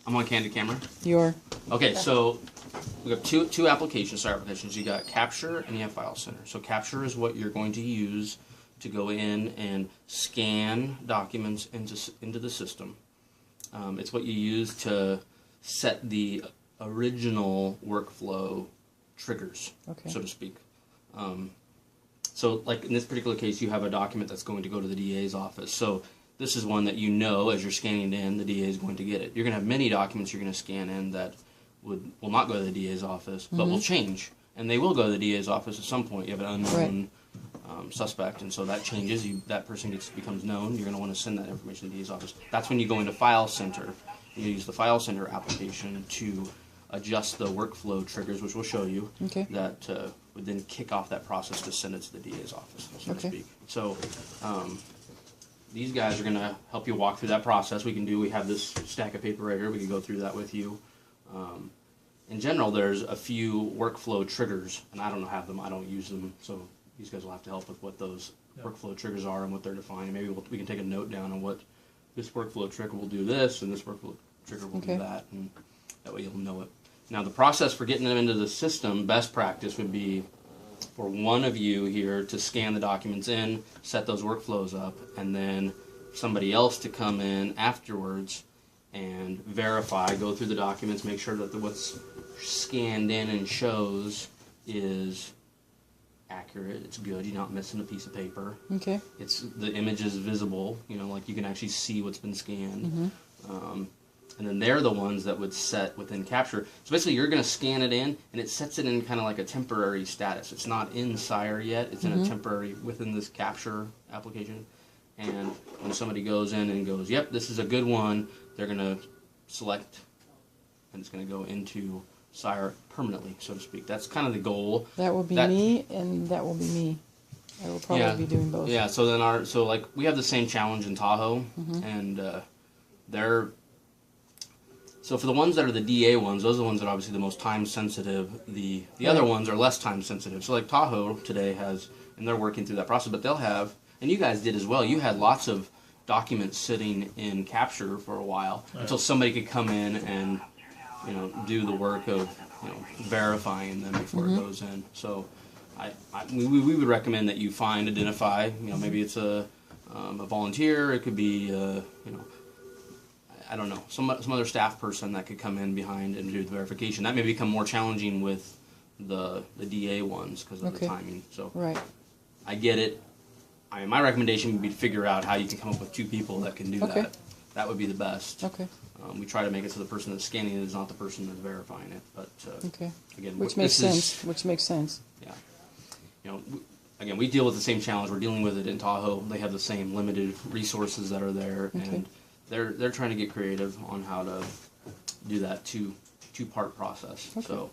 I'm on candid camera. You are. Okay, so we have two applications, Sire applications. You got Capture and you have File Center. So Capture is what you're going to use to go in and scan documents into the system. It's what you use to set the original workflow triggers, so to speak. So like in this particular case, you have a document that's going to go to the DA's office. So this is one that you know as you're scanning it in, the DA is going to get it. You're going to have many documents you're going to scan in that will not go to the DA's office, but will change. And they will go to the DA's office at some point. You have an unknown suspect, and so that changes. That person becomes known. You're going to want to send that information to the DA's office. That's when you go into File Center. You use the File Center application to adjust the workflow triggers, which we'll show you, that would then kick off that process to send it to the DA's office, so to speak. So these guys are going to help you walk through that process. We have this stack of paper right here. We can go through that with you. In general, there's a few workflow triggers, and I don't have them. I don't use them, so these guys will have to help with what those workflow triggers are and what they're defined. Maybe we can take a note down on what this workflow trigger will do this, and this workflow trigger will do that, and that way you'll know it. Now, the process for getting them into the system, best practice would be for one of you here to scan the documents in, set those workflows up, and then somebody else to come in afterwards and verify, go through the documents, make sure that what's scanned in and shows is accurate, it's good, you're not missing a piece of paper. The image is visible, like you can actually see what's been scanned. And then they're the ones that would set within Capture. So basically you're going to scan it in, and it sets it in kind of like a temporary status. It's not in Sire yet, it's in a temporary within this Capture application. And when somebody goes in and goes, yep, this is a good one, they're going to select, and it's going to go into Sire permanently, so to speak. That's kind of the goal. That will be me, and that will be me. I will probably be doing both. Yeah, so then we have the same challenge in Tahoe, and so for the ones that are the DA ones, those are the ones that are obviously the most time sensitive. The other ones are less time sensitive. So like Tahoe today has, and they're working through that process, but they'll have, and you guys did as well, you had lots of documents sitting in Capture for a while until somebody could come in and do the work of verifying them before it goes in. So we would recommend that you identify, maybe it's a volunteer, it could be I don't know, some other staff person that could come in behind and do the verification. That may become more challenging with the DA ones because of the timing. So I get it. My recommendation would be to figure out how you can come up with two people that can do that. That would be the best. We try to make it so the person that's scanning it is not the person that's verifying it. But again, which makes sense. Yeah. Again, we deal with the same challenge. We're dealing with it in Tahoe. They have the same limited resources that are there, and they're trying to get creative on how to do that two-part process. So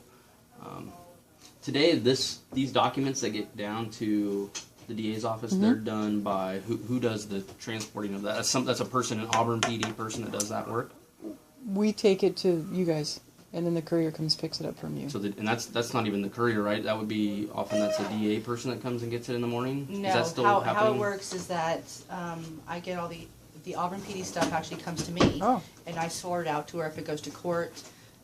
today, these documents that get down to the DA's office, they're done by who does the transporting of that? That's a person, an Auburn PD person that does that work. We take it to you guys, and then the courier comes picks it up from you. So and that's not even the courier, right? That would be often that's a DA person that comes and gets it in the morning. No, is that still happening? How it works is that I get all the Auburn PD stuff actually comes to me, and I sort it out to where if it goes to court,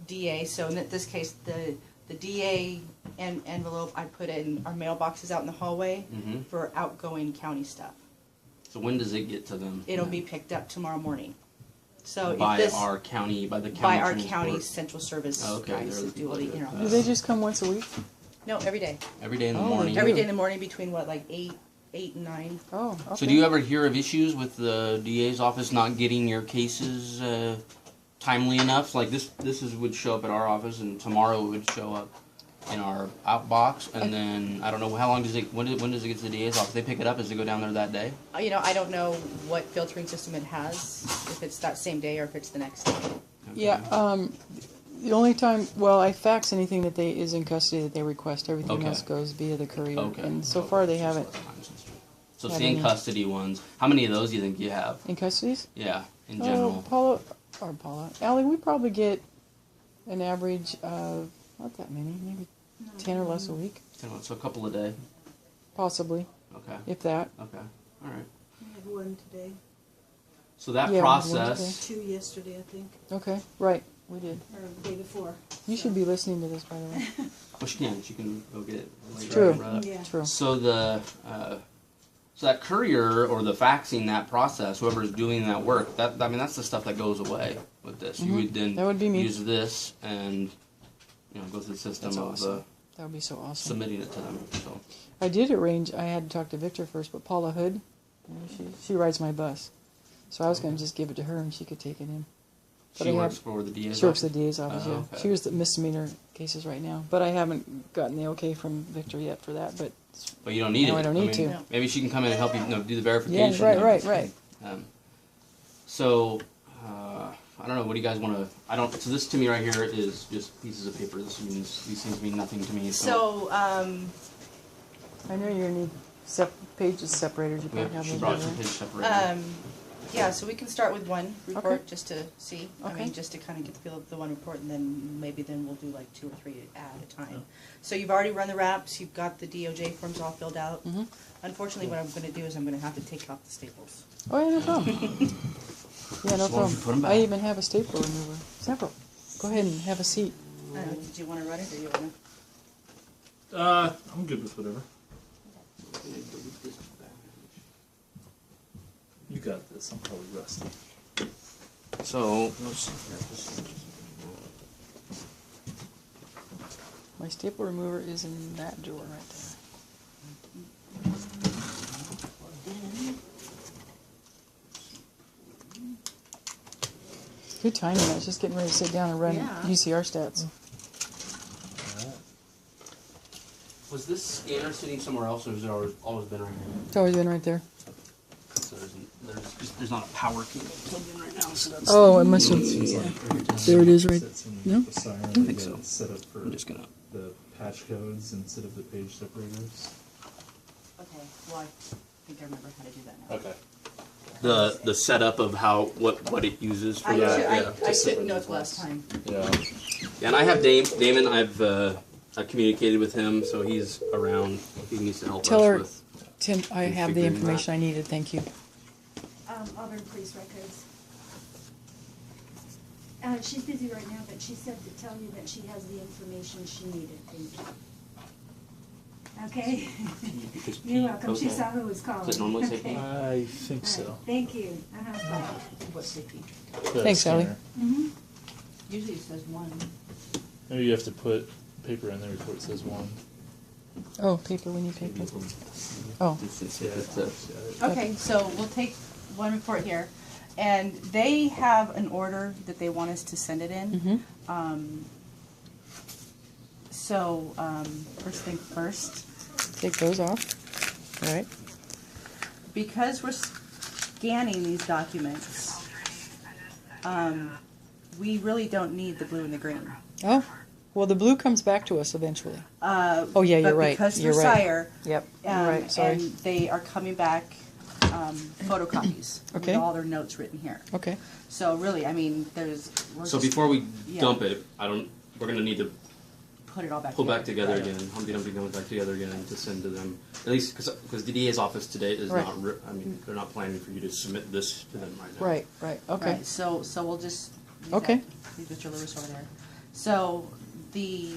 DA. So in this case, the DA envelope I put in our mailboxes out in the hallway for outgoing county stuff. So when does it get to them? It'll be picked up tomorrow morning. So by the county central service guys that do all the Do they just come once a week? No, every day. Every day in the morning. Every day in the morning between like 8 and 9. Oh, okay. So do you ever hear of issues with the DA's office not getting your cases timely enough? Like this would show up at our office, and tomorrow it would show up in our outbox, and then I don't know how long when does it get to the DA's office? They pick it up as they go down there that day. I don't know what filtering system it has, if it's that same day or if it's the next day. Yeah. The only time, I fax anything that is in custody that they request. Everything else goes via the courier, and so far they haven't. So it's the in custody ones. How many of those do you think you have? In custodies? Yeah, in general. Paula, Allie, we probably get an average of not that many, maybe 10 or less a week. So a couple a day. Possibly. Okay. If that. Okay. All right. I had one today. So that Yeah, process. 2 yesterday, I think, Okay, right, we did. or the day before. You should be listening to this, by the way. Well, she can. She can go get it. later. True. Yeah. True. So so that courier or the faxing that process, whoever's doing that work, that's the stuff that goes away with this. You would then That would be me. use this and go through the system That's of awesome. That would be so awesome. submitting it to them. So I did arrange. I had to talk to Victor first, but Paula Hood, she rides my bus, so I was going to just give it to her and she could take it in. But she works for the DA's She works office? the DA's office. Oh, Yeah, okay. she was the misdemeanor cases right now, but I haven't gotten the okay from Victor yet for that. But But you don't need No, it. I don't need to. Maybe she can come in and help you, do the yeah, verification. right. So, I don't know. What do you guys want to? So this to me right here is just pieces of paper. These things mean nothing to me. So, I know you're gonna need pages separators. You we probably have, she have brought those. some over page there. separator. yeah, so we can start with one report Okay. just to see. I Okay. mean, just to kind of get the feel of the one report, and then we'll do like 2 or 3 at a time. So you've already run the wraps. You've got the DOJ forms all filled out. Mhm. Unfortunately, what I'm going to do is I'm going to have to take off the staples. Oh yeah, no problem. Yeah, no As long as you put 'em problem. back. I even have a stapler remover. Several. Go ahead and have a seat. I don't know, did you want to run it or you want to? I'm good with whatever. You got this. I'm probably rusty. So, My staple remover is in that drawer right there. Good timing. I was just getting ready to sit down and run Yeah. UCR stats. was this scanner sitting somewhere else, or has it always been right here? It's always been right there. So there's not a power cable plugged in right now. So that's Oh, it must have. There it is, right? No? The Sire, I think so. Set up for I'm just gonna. the patch codes instead of the page separators. Okay, well, I think I remember how to do that now. Okay. The setup of what it uses for that. I took notes last time. Yeah. Yeah, and I have Damon. I've communicated with him, so he's around if he needs to help Tell us her, with. Tim, I have the figuring information that. I needed. Thank you. Auburn Police Records. She's busy right now, but she said to tell you that she has the information she needed. Thank you. Okay? Because You're Pete- welcome. She okay. saw who was calling. Does it normally say Okay. Pete? I think All so. right. Thank you. Bye. What's CP? The Thanks, Sally. scanner. Mm-hmm. Usually it says 1. Maybe you have to put paper in there before it says 1. Oh, paper. We need paper. Oh, Okay, so we'll take one report here, and they have an order that they want us to send it in. Mhm. First thing first, take those off. All right. because we're scanning these documents, we really don't need the blue and the green. Oh, well, the blue comes back to us eventually. Oh, yeah, you're But right. because You're they're right. Sire, Yep. You're right. Sorry. and they are coming back photocopies Okay. with all their notes written here. Okay. So really, I mean, we're So just before we Yeah. dump it, we're gonna need to put it all back pull back together. together again. Humpty Dumpty comes back together again to send to them. At least because the DA's office today is Right. not. They're not planning for you to submit this to them right now. Right. Right. Okay. Right, so we'll just leave Okay. leave Mr. Lewis over there. So the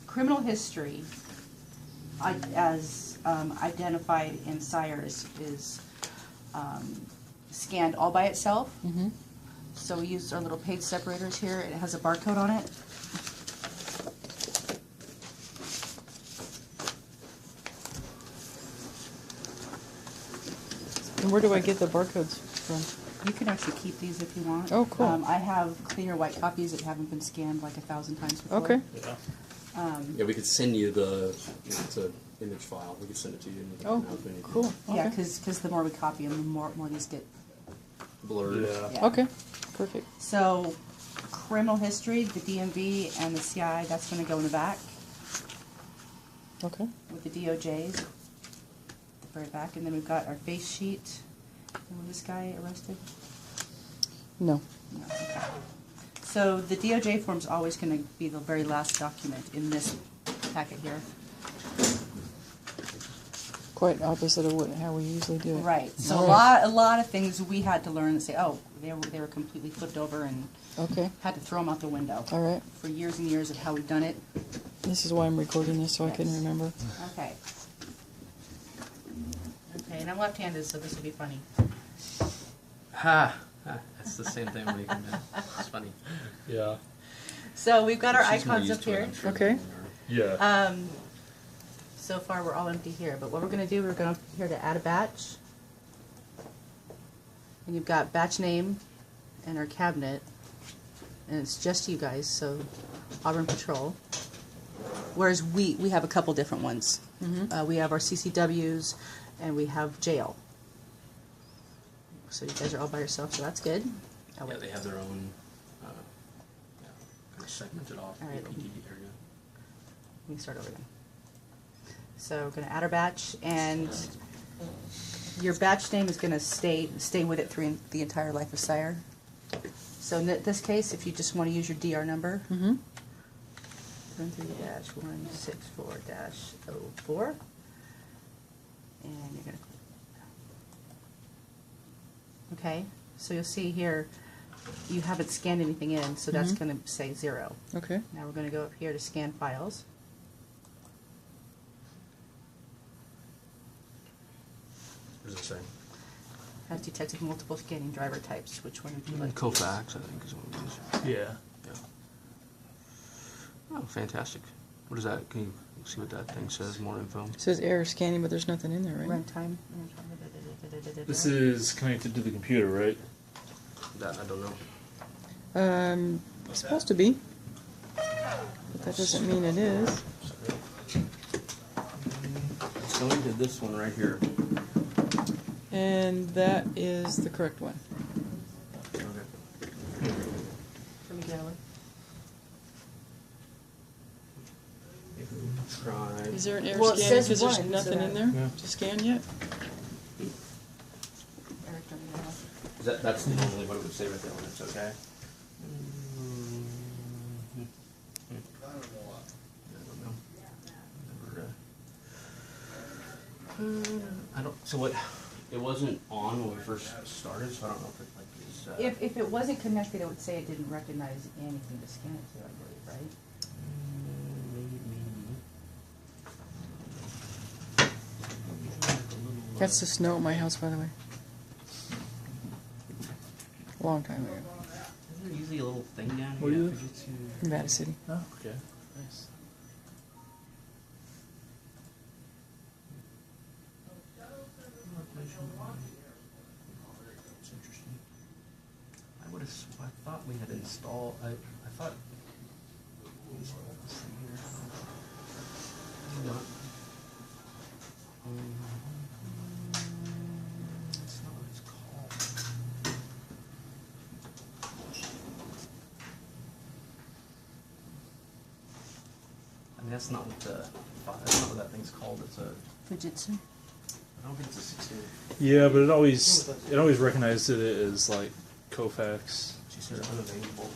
criminal history, as identified in Sire, is scanned all by itself. Mm-hmm. So we use our little page separators here. It has a barcode on it. And where do I get the barcodes from? You can actually keep these if you want. Oh, cool. I have clear white copies that haven't been scanned like 1,000 times before. Okay. Yeah. Yeah, we could send you it's an image file. We could send it to you. And you can Oh, have it. cool. Okay. Yeah, because the more we copy them, the more these get. Blurred. Yeah. Yeah. Okay. Perfect. So, criminal history, the DMV and the CI, that's going to go in the back Okay. with the DOJs. The very back, and then we've got our face sheet. And was this guy arrested? No. No. Okay. So the DOJ form's always going to be the very last document in this packet here. quite opposite of how we usually do it. Right. So All a lot of things we had to learn and say, oh, they were completely flipped over and Okay. had to throw them out the window. All right. For years and years of how we've done it. This is why I'm recording this, so I can Yes. remember. Okay. Okay, and I'm left-handed, so this will be funny. Ha! It's the same thing when you come in. It's funny. Yeah. So we've got our She's more icons used up to it, here. I'm sure, Okay. than we are. Yeah. So far, we're all empty here, but what we're going to do, we're going here to add a batch. And you've got batch name and our cabinet, and it's just you guys, so Auburn Patrol. Whereas we have a couple different ones. We have our CCWs, and we have jail. So you guys are all by yourself, so that's good. Oh, Yeah, wait. they have their own, kind of segmented off All right. the OPD area. We can start over again. So we're going to add our batch, and your batch name is going to stay with it through the entire life of Sire. So in this case, if you just want to use your DR number, 13-164-04, and you're going to. Okay, so you'll see here, you haven't scanned anything in, so that's going to say 0. Okay. Now we're going to go up here to scan files. What does it say? Has detected multiple scanning driver types. Which one would you like? Kofax, I think, is one of these. Yeah. Yeah. Oh, fantastic. What is that? Can you see what that thing says? More info? It says error scanning, but there's nothing in there, right? Runtime. This is connected to the computer, right? That I don't know. It's supposed to be. But that doesn't mean it is. It's going to this one right here. And that is the correct one. Okay. Let me get over. Try. Is there an error Well, it scanning says because there's one, nothing so- in there Yeah. to scan yet? Eric, don't you know? That's normally what it would say right there when it's okay. I don't know. Never, I don't. So what? It wasn't on when we first started, so I don't know if it like is. If it wasn't connected, it would say it didn't recognize anything to scan it to, I believe, right? That's the snow at my house, by the way. A long time ago. Isn't there usually a little thing down Where here? you after live? you get to- Nevada City. Oh, okay. Nice. That's interesting. I would have. I thought we had installed. I thought we installed this thing here. Maybe not. That's not what it's called. I mean, that's not what that's not what that thing's called. It's a. Fujitsu. I don't think it's a 16. Yeah, but it always recognized it as like Kofax. She said unavailable.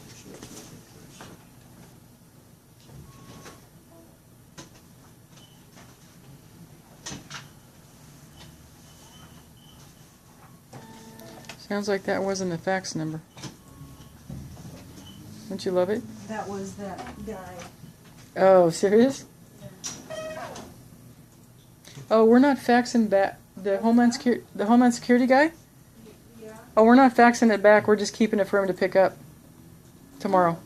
Sounds like that wasn't a fax number. Don't you love it? That was that guy. Oh, serious? Oh, we're not faxing back the Homeland Security guy? Yeah. Oh, we're not faxing it back. We're just keeping it for him to pick up tomorrow.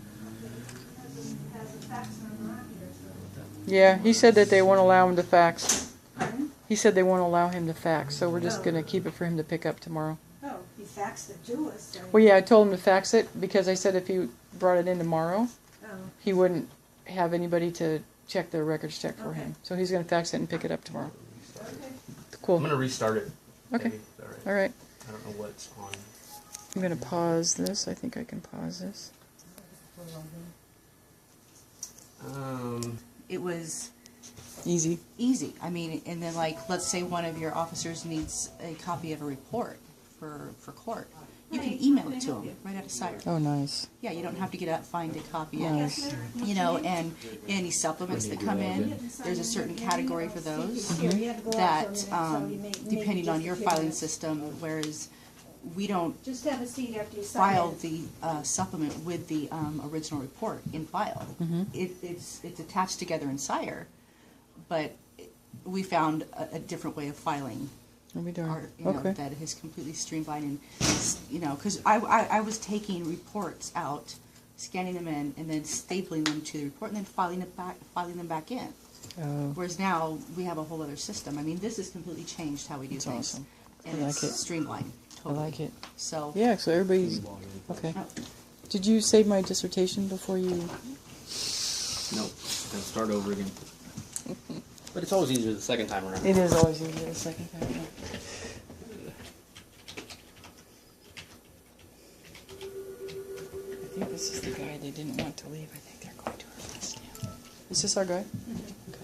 Has a fax number on here, so. Yeah, he said that they won't allow him to fax. Pardon? He said they won't allow him to fax, so we're just Oh. going to keep it for him to pick up tomorrow. Oh, he faxed it to us. So. Well, yeah, I told him to fax it because I said if he brought it in tomorrow, Oh, he wouldn't have anybody to check the records check for Okay. him. So he's going to fax it and pick it up tomorrow. okay. Cool. I'm gonna restart it. Okay. Maybe. All right. All right. I don't know what's on. I'm going to pause this. I think I can pause this. It was Easy. easy. I mean, and then like, let's say one of your officers needs a copy of a report for court. you can email it to them right out of Sire. Oh, nice. Yeah, you don't have to get up, find a copy. Nice. You know, and any supplements that come in, there's a certain category for those that, depending on your filing system, whereas we don't Just have a seat after you sign file it. the supplement with the original report in file. It's attached together in Sire, but we found a different way of filing. I'll be darned. Our, you know, Okay. that is completely streamlined, and you know, because I was taking reports out, scanning them in, and then stapling them to the report, and then filing them back in. Oh, Whereas now we have a whole other system. I mean, this has completely changed how we do That's things, awesome. and I it's like it. streamlined. I Totally. like it. So Yeah, so everybody's, okay. Oh. Did you save my dissertation before you, Nope. Gonna start over again. But it's always easier the second time around. it is always easier the second time. Yeah. I think this is the guy they didn't want to leave. I think they're going to arrest him. Is this our guy? Okay.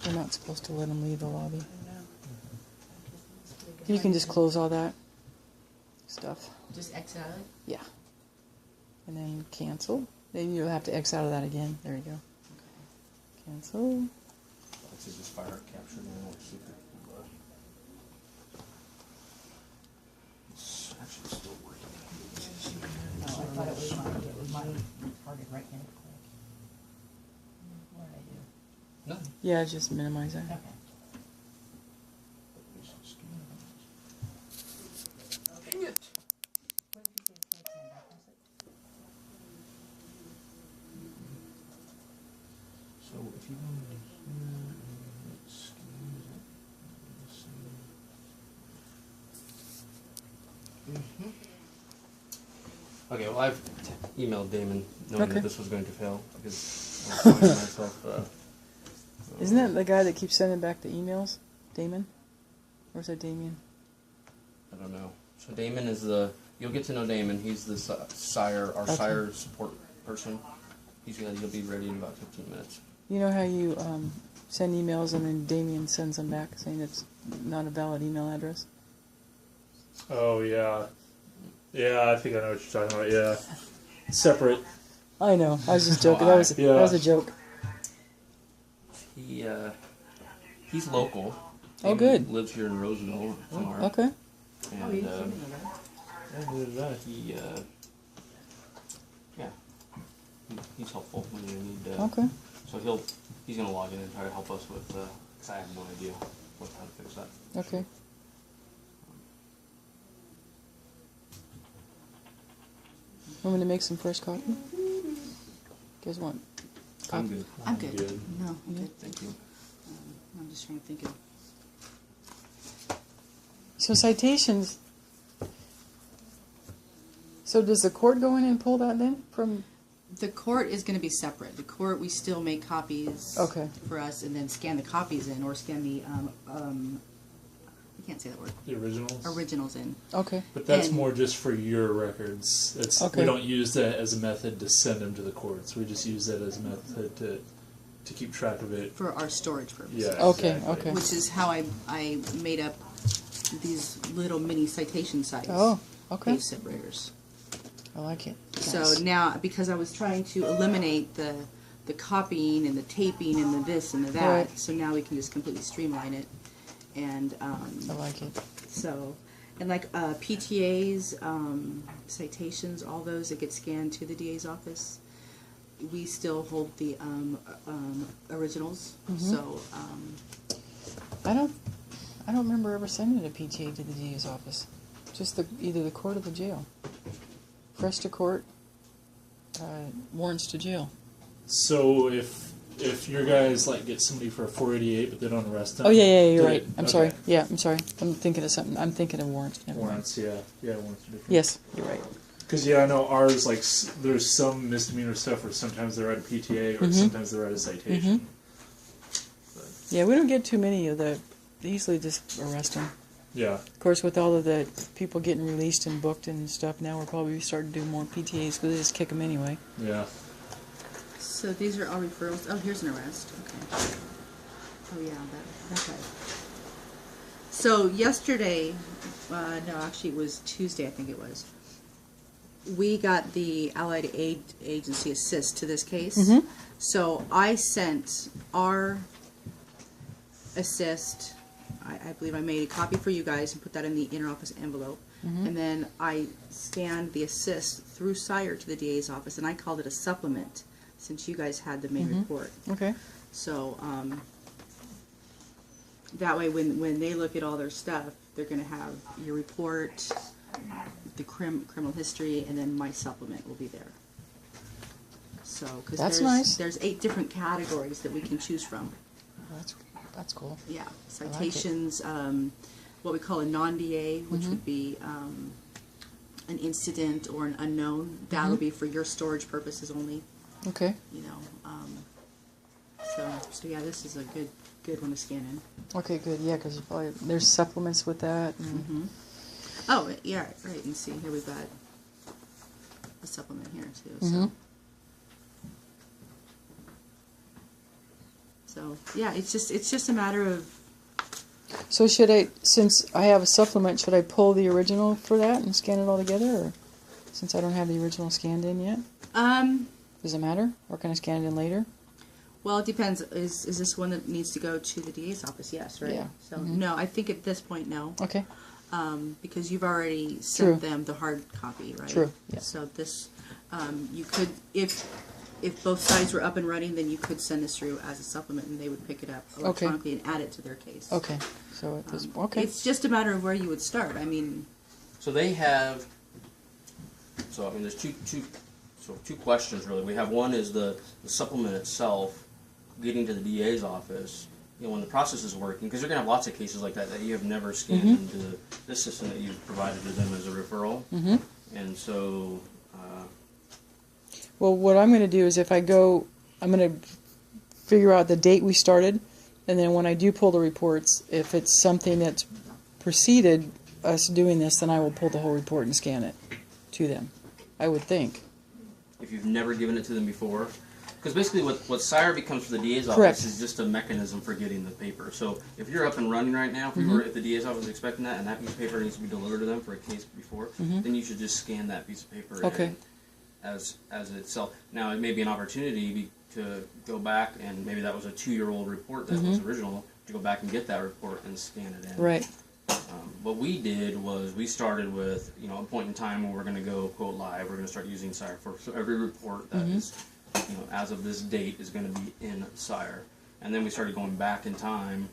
We're not supposed to let him leave the lobby. You can just close all that stuff. just exit out of it. Yeah. And then cancel. Then you'll have to X out of that again. There you go. Cancel. This is just fire capture now. It's actually still working. No, I thought it was mine. Target right hand click. What did I do? No. Yeah, just minimize that. Okay. Dang it. So if you go into here and excuse it, okay, well I've emailed Damon knowing Okay. that this was going to fail because I was finding myself. Isn't that the guy that keeps sending back the emails? Damon? Or is that Damien? I don't know. So Damon is you'll get to know Damon. He's the Sire, our Okay. Sire support person. He'll be ready in about 15 minutes. You know how you send emails and then Damien sends them back saying it's not a valid email address? Oh yeah, yeah. I think I know what you're talking about. Yeah, separate. I know. I was just joking. That was Yeah. that was a joke. He's local. Oh, Damon good. Lives here in Roseville somewhere. Okay. And he he's helpful when you need. Okay. So he's gonna log in and try to help us with. Cause I have no idea how to fix that. Okay. Want me to make some fresh coffee? You guys want? I'm good. I'm good. Good. No, I'm good. Thank you. I'm just trying to think of. So citations. So does the court go in and pull that then from? The court is going to be separate. The court, we still make copies Okay. for us and then scan the copies in or scan the, I can't say that word, The originals. originals in. Okay. But that's And- more just for your records. It's Okay. we don't use that as a method to send them to the courts. We just use that as a method to keep track of it. For our storage purposes. Yeah. Okay, exactly. okay. Which is how I made up these little mini citation size Oh, okay. page separators. I like it. So Nice. now, because I was trying to eliminate the copying and the taping and the this and the that, Right. so now we can just completely streamline it. And I like it. so, and like PTAs, citations, all those that get scanned to the DA's office, we still hold the originals. So, I don't remember ever sending a PTA to the DA's office. Just either the court or the jail. Fresh to court, warrants to jail. So if your guys like get somebody for a 488 but they don't arrest them. Oh yeah, you're do right. it- I'm okay. sorry. Yeah, I'm sorry. I'm thinking of something. I'm thinking of warrants. Never mind. Warrants, yeah, warrants are different. Yes, you're right. Because yeah, I know ours like there's some misdemeanor stuff where sometimes they write a PTA or sometimes they write a citation. Yeah, we don't get too many of the. They usually just arrest them. Yeah, Of course, with all of the people getting released and booked and stuff, now we're probably starting to do more PTAs because they just kick them anyway. yeah. so these are all referrals. Oh, here's an arrest. Okay. Oh yeah, okay. So yesterday, no, actually it was Tuesday, I think it was. We got the Allied Aid Agency assist to this case. Mm-hmm. So I sent our assist. I believe I made a copy for you guys and put that in the interoffice envelope. Mm-hmm. And then I scanned the assist through Sire to the DA's office, and I called it a supplement since you guys had the main report. Okay. So that way, when they look at all their stuff, they're going to have your report, the criminal history, and then my supplement will be there. So, because That's nice. There's 8 different categories that we can choose from. That's cool. Yeah, citations, what we call a non-DA, which Mm-hmm. would be an incident or an unknown. That'll Mm-hmm. be for your storage purposes only. Okay. You know, so yeah, this is a good one to scan in. Okay, good. Yeah, because there's supplements with that. And Oh, yeah, right. And see, here we've got a supplement here too. Mhm. So yeah, it's just a matter of So should I, since I have a supplement, should I pull the original for that and scan it all together, or since I don't have the original scanned in yet? Does it matter, or can I scan it in later? well, it depends. Is this one that needs to go to the DA's office? Yes, right. Yeah. So no, I think at this point no. Okay. Because you've already sent True. them the hard copy, right? True, yeah. So this, you could, if both sides were up and running, then you could send this through as a supplement, and they would pick it up electronically and add it to their case. Okay. So at this, okay. It's just a matter of where you would start. I mean, So they have. So I mean, there's two questions really. We have one is the supplement itself, getting to the DA's office. You know, when the process is working, because you're going to have lots of cases like that you have never scanned into this system that you've provided to them as a referral. Mm-hmm. And so, Well, what I'm going to do is if I go, I'm going to figure out the date we started, and then when I do pull the reports, if it's something that's preceded us doing this, then I will pull the whole report and scan it to them, I would think. if you've never given it to them before, because basically what Sire becomes for the DA's Correct. office is just a mechanism for getting the paper. So if you're up and running right now, if the DA's office is expecting that, and that piece of paper needs to be delivered to them for a case before, then you should just scan that piece of paper Okay. in as itself. Now it may be an opportunity to go back, and maybe that was a 2-year-old report that was original, to go back and get that report and scan it in. Right. What we did was we started with, you know, a point in time when we're going to go quote live. We're going to start using Sire for so every report that is, you know, as of this date is going to be in Sire. And then we started going back in time,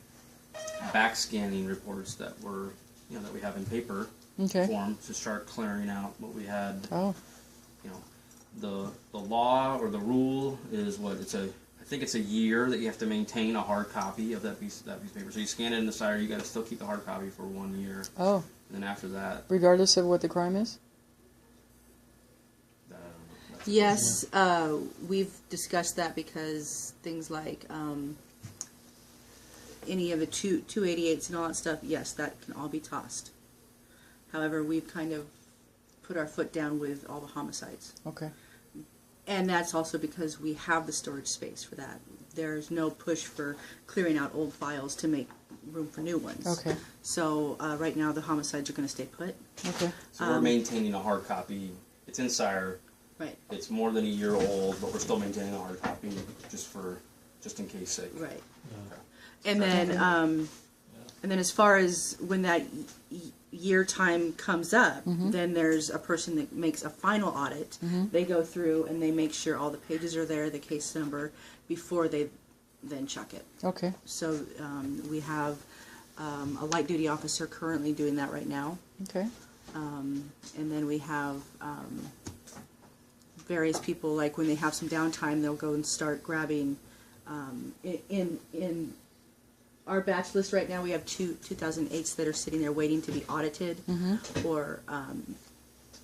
back scanning reports that were, you know, that we have in paper Okay. form to start clearing out what we had. Oh. You know, the law or the rule is what I think it's a year that you have to maintain a hard copy of that piece of paper. So you scan it in the Sire, you got to still keep the hard copy for 1 year. Oh. And then after that, Regardless of what the crime is? that's yes, we've discussed that because things like any of the 288s and all that stuff, yes, that can all be tossed. However, we've kind of put our foot down with all the homicides. Okay. And that's also because we have the storage space for that. There's no push for clearing out old files to make room for new ones. Okay. So right now the homicides are going to stay put. Okay. So we're maintaining a hard copy. It's in Sire. Right. It's more than a year old, but we're still maintaining a hard copy just in case sake. Right. And then as far as when that year time comes up, then there's a person that makes a final audit. They go through and they make sure all the pages are there, the case number, before they then chuck it. Okay. So we have a light duty officer currently doing that right now. Okay. And then we have various people, like when they have some downtime, they'll go and start grabbing in our batch list right now. We have 2008s that are sitting there waiting to be audited, or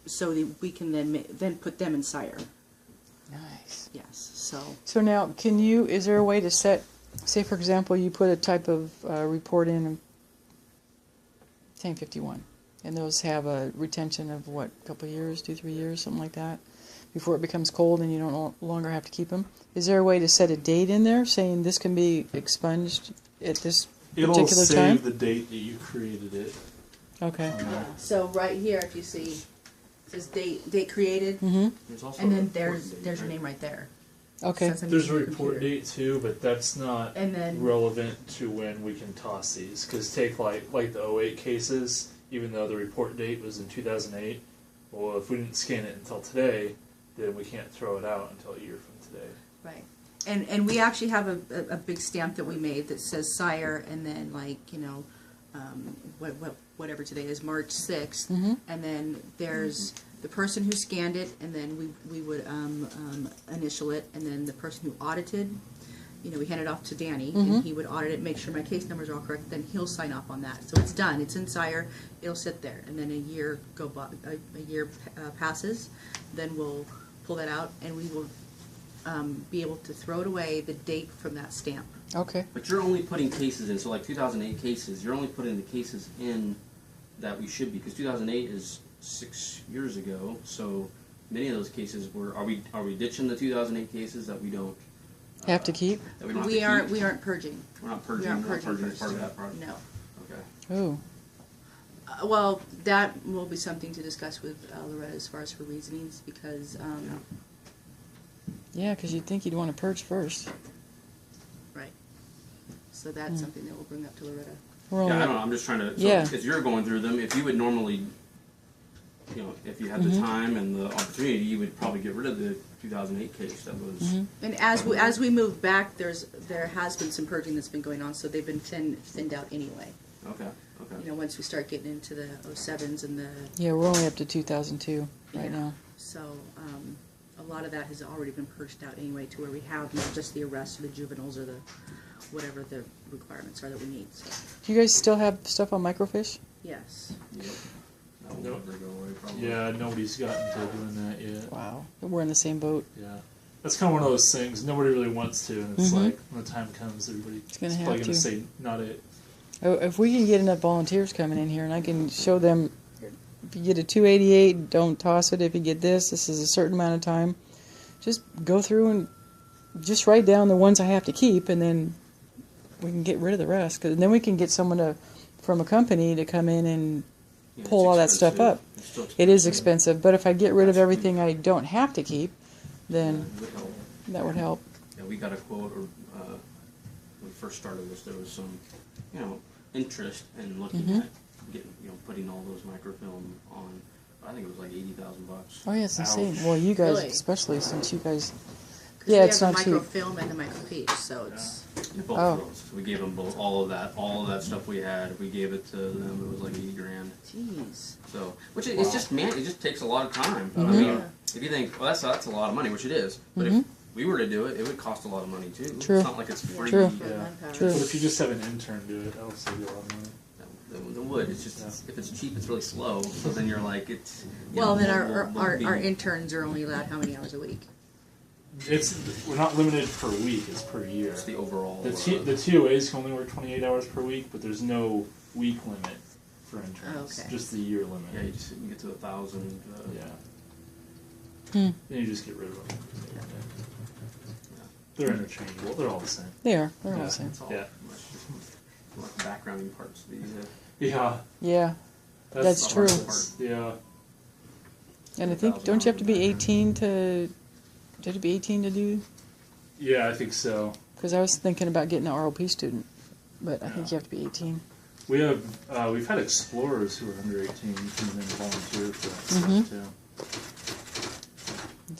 so that we can then put them in Sire. Nice. Yes. So So now, is there a way to set, say for example, you put a type of report in 1051, and those have a retention of what, a couple of years, 2-3 years, something like that? before it becomes cold and you don't no longer have to keep them. Is there a way to set a date in there saying this can be expunged at this It'll particular save time? the date that you created it. Okay. So right here, if you see, it says date created, There's also and a then report there's date, your right? name right there. Okay. Says I'm There's a using the report computer. date too, but that's not And then- relevant to when we can toss these. Because take like the 08 cases, even though the report date was in 2008, well, if we didn't scan it until today, then we can't throw it out until a year from today. Right. And we actually have a big stamp that we made that says Sire, and then whatever today is, March 6th, and then there's the person who scanned it, and then we would initial it, and then the person who audited, we hand it off to Danny, and he would audit it, make sure my case numbers are all correct, then he'll sign off on that. So it's done, it's in Sire, it'll sit there, and then a year passes, then we'll pull that out, and we will be able to throw it away, the date from that stamp. Okay. But you're only putting cases in, so like 2008 cases, you're only putting the cases in that we should be, because 2008 is 6 years ago, so many of those cases are we ditching the 2008 cases that we don't Have to keep? that we don't have We to aren't keep? we're not purging. We're not purging. We aren't We're not purging purging as part of that project. No. Okay. Oh. Well, that will be something to discuss with Loretta as far as her reasonings, because Yeah, because you'd think you'd want to purge first. right. So that's something that we'll bring up to Loretta. We're Yeah, only I don't know. I'm just trying to. So Yeah. As you're going through them, if you would normally, if you had the time and the opportunity, you would probably get rid of the 2008 case that was. And as we move back, there has been some purging that's been going on, so they've been thinned out anyway. Okay. Okay. Once we start getting into the 07s and the Yeah, we're only up to 2002 right Yeah. now. So a lot of that has already been purged out anyway, to where we have not just the arrests or the juveniles or the whatever the requirements are that we need. So, Do you guys still have stuff on microfiche? yes. Yep. That will Nope. never go away. Probably. Yeah, nobody's gotten to doing that yet. Wow. We're in the same boat. Yeah. That's kind of one of those things nobody really wants to, and it's like when the time comes, everybody's gonna have probably going to. to say, not it. Oh, if we can get enough volunteers coming in here and I can show them, if you get a 288, don't toss it. If you get this is a certain amount of time. Just go through and just write down the ones I have to keep, and then we can get rid of the rest. 'Cause then we can get someone from a company to come in and Yeah, pull it's all that stuff expensive. up. It's still It is expensive, but if I get rid of everything I don't have to keep, then It would help. that would help. Yeah, we got a quote, or when we first started this, there was some, interest in looking at getting, putting all those microfilm on. I think it was like $80,000. Oh yeah, it's insane. Ouch. Well, you guys, Really? especially since you guys, 'Cause yeah, we it's have not the cheap. microfilm and the microfiche, so it's Both Oh. of those. So we gave them both all of that stuff we had. If we gave it to them, it was like $80,000. jeez. So, which it's just it just takes a lot of time. I Mm-hmm. mean, Yeah. if you think, well, that's a lot of money, which it is. But if we were to do it, it would cost a lot of money too. True. It's not like it's free. True. For Yeah. manpower. True. But if you just have an intern do it, that'll save you a lot of money. The wood. It's just if it's cheap, it's really slow. So then you're like it's. Well, then we'll our be- interns are only allowed how many hours a week? We're not limited per week; it's per year. It's the overall. The TOAs can only work 28 hours per week, but there's no week limit for interns. Okay. Just the year limit. Yeah, you get to 1,000. Yeah. Hmm. Then you just get rid of them. Yeah. They're interchangeable. They're all the same. They are. They're all Yeah. the same. It's all Yeah. like the backgrounding parts. Yeah. Yeah, That's the hard true. part. Yeah. and I think don't you have to be 18 to? Did you be 18 to do? Yeah, I think so. Because I was thinking about getting an ROP student, but I think you have to be 18. We have we've had explorers who are under 18 who come in and volunteer for that Mhm. stuff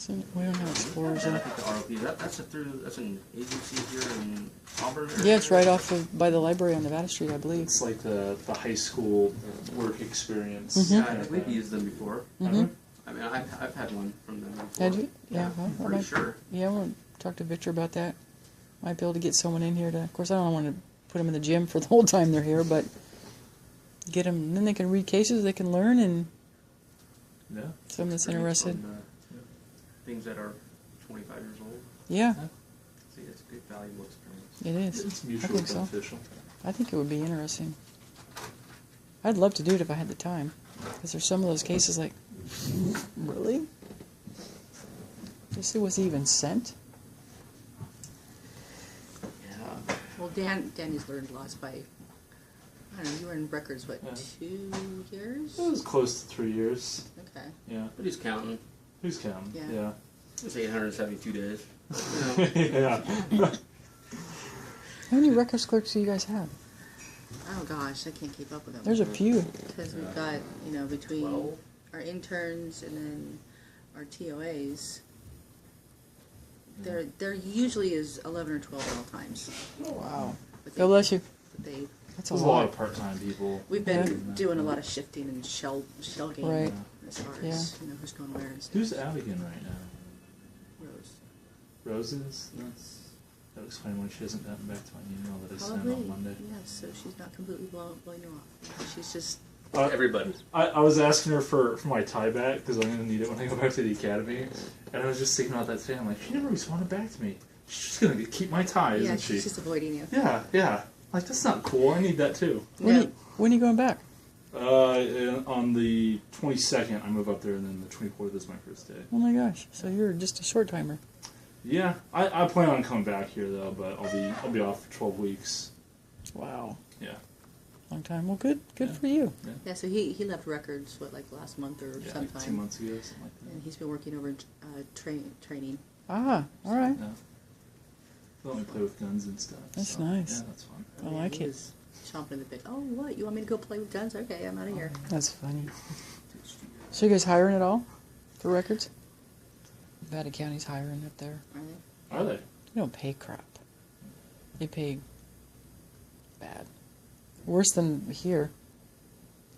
too. We don't have explorers. And I In. think the ROP that's an agency here in Auburn. Yeah, it's right off of by the library on Nevada Street, I believe. It's like the high school work experience. Mhm. Yeah, kind I of think we've thing. used them before. Mhm. I mean, I've had one from them before. Had you? Yeah, well, I'm I pretty might- sure. Yeah, I want to talk to Victor about that. Might be able to get someone in here to. Of course, I don't want to put them in the gym for the whole time they're here, but get them. And then they can read cases, they can learn, and Yeah. someone that's Bring it interested. from, things that are 25 years old. Yeah, See, it's a good, valuable experience. it is. It's I mutually think so. beneficial. I think it would be interesting. I'd love to do it if I had the time, because there's some of those cases like, really? Guess it was even sent. Yeah. Well, Danny's learned lots by, I don't know, you were in records, what, Yeah. 2 years? It was close to 3 years. Okay. Yeah. But he's counting. Who's counting? Yeah. Yeah. It's 872 days. Yeah. How many records clerks do you guys have? Oh gosh, I can't keep up with them. There's a few. Because we've got, you know, between 12. our interns and then our TOAs, there usually is 11 or 12 at all times. Wow. But God bless you. they, That's a There's a lot lot. of part-time people. we've been doing a lot of shifting and shell game Right. as far Yeah. as, you know, who's going where and stuff. Who's Abigail right now? Rose. Roses? Yes. That would explain why she hasn't gotten back to my email that I Probably. sent on Monday. Yes, so she's not completely blowing you off. She's just, Everybody. I was asking her for my tie back because I'm going to need it when I go back to the academy. And I was just thinking about that today. I'm like, she never responded back to me. She's just going to keep my tie, yeah, isn't she? she's just avoiding you. Yeah. Like, that's not cool. I need that too. When are you going back? On the 22nd, I move up there, and then the 24th is my first day. Oh my gosh. So you're just a short timer. Yeah, I plan on coming back here though, but I'll be off for 12 weeks. Wow. Yeah. Long time. Well, good for you. Yeah, so he left records, what, like last month or Yeah, sometime. like 2 months ago, something like that. And he's been working over in training. Ah, all right. Yeah. Let me play with guns and stuff. That's so, nice. Yeah, that's fun. I like he it. was chomping at the bit. Oh, what? You want me to go play with guns? Okay, I'm out of here. That's funny. So you guys hiring at all for records? Nevada County's hiring up there. Are they? Are they? They don't pay crap. They pay bad. Worse than here.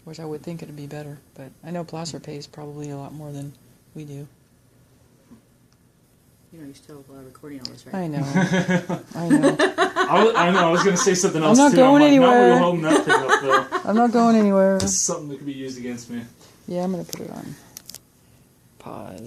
Which I would think it'd be better. But I know Placer pays probably a lot more than we do. You know, you're still recording all this, right? I know. I know. I know. I was going to say something else not too. going I'm like, anywhere. Not holding that thing up though. I'm not going anywhere. This is something that could be used against me. Yeah, I'm going to put it on pause.